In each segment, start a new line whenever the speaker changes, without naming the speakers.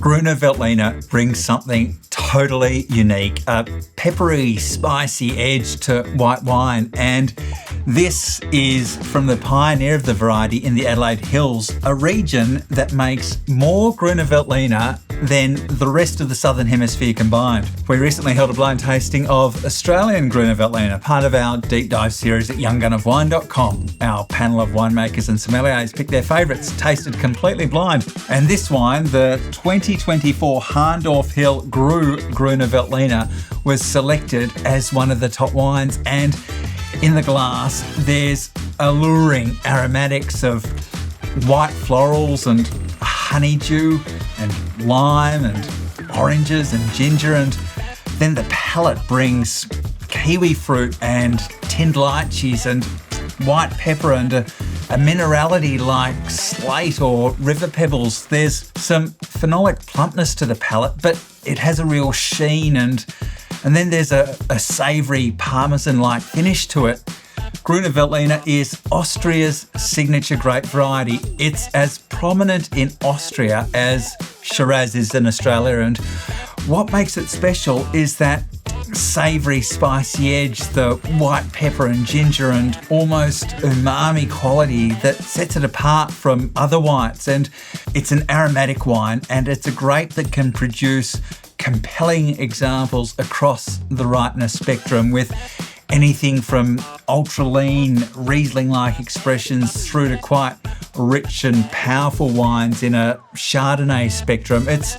Grüner Veltliner brings something totally unique, a peppery, spicy edge to white wine. And this is from the pioneer of the variety in the Adelaide Hills, a region that makes more Grüner Veltliner than the rest of the Southern Hemisphere combined. We recently held a blind tasting of Australian Grüner Veltliner, part of our deep dive series at younggunofwine.com. Our panel of winemakers and sommeliers picked their favourites, tasted completely blind. And this wine, the 2024 Hahndorf Hill Grüner Veltliner, was selected as one of the top wines. And in the glass, there's alluring aromatics of white florals and honeydew and lime and oranges and ginger, and then the palate brings kiwi fruit and tinned lychees and white pepper and a minerality like slate or river pebbles. There's some phenolic plumpness to the palate, but it has a real sheen, and then there's a savoury parmesan-like finish to it. Grüner Veltliner is Austria's signature grape variety. It's as prominent in Austria as Shiraz is in Australia, and what makes it special is that savoury, spicy edge, the white pepper and ginger and almost umami quality that sets it apart from other whites. And it's an aromatic wine, and it's a grape that can produce compelling examples across the ripeness spectrum, with anything from ultra lean Riesling-like expressions through to quite rich and powerful wines in a Chardonnay spectrum. It's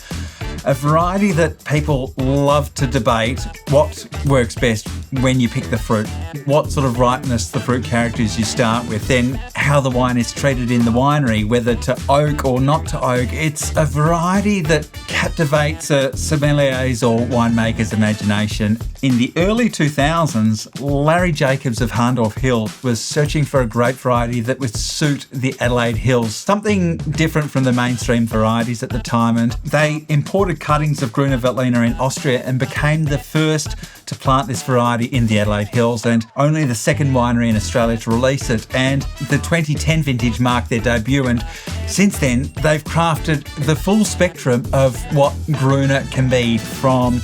a variety that people love to debate what works best when you pick the fruit, what sort of ripeness the fruit characters you start with, then how the wine is treated in the winery, whether to oak or not to oak. It's a variety that captivates a sommelier's or winemaker's imagination. In the early 2000s, Larry Jacobs of Hahndorf Hill was searching for a grape variety that would suit the Adelaide Hills, something different from the mainstream varieties at the time, and they imported cuttings of Grüner Veltliner in Austria and became the first to plant this variety in the Adelaide Hills, and only the second winery in Australia to release it. And the 2010 vintage marked their debut, and since then they've crafted the full spectrum of what Grüner can be, from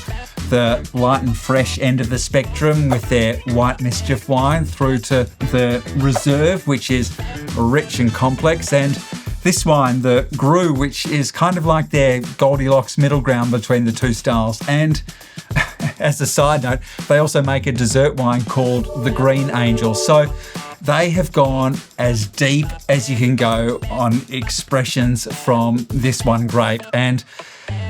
the light and fresh end of the spectrum with their White Mischief wine through to the Reserve, which is rich and complex, and this wine, the Grü, which is kind of like their Goldilocks middle ground between the two styles. And as a side note, they also make a dessert wine called the Green Angel. So they have gone as deep as you can go on expressions from this one grape. And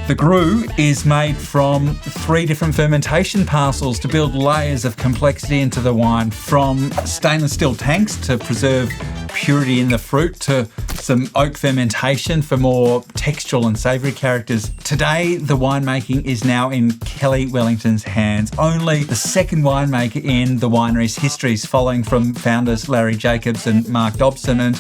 the Grü is made from 3 different fermentation parcels to build layers of complexity into the wine, from stainless steel tanks to preserve purity in the fruit to some oak fermentation for more textural and savoury characters. Today, the winemaking is now in Kelly Wellington's hands, only the second winemaker in the winery's histories, following from founders Larry Jacobs and Mark Dobson. And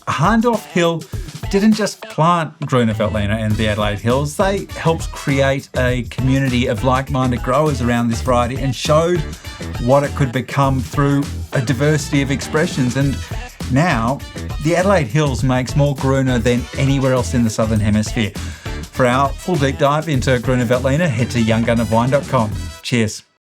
Hahndorf Hill didn't just plant Grüner Veltliner in the Adelaide Hills, they helped create a community of like-minded growers around this variety and showed what it could become through a diversity of expressions. And now, the Adelaide Hills makes more Grüner than anywhere else in the Southern Hemisphere. For our full deep dive into Grüner Veltliner, head to younggunofwine.com. Cheers.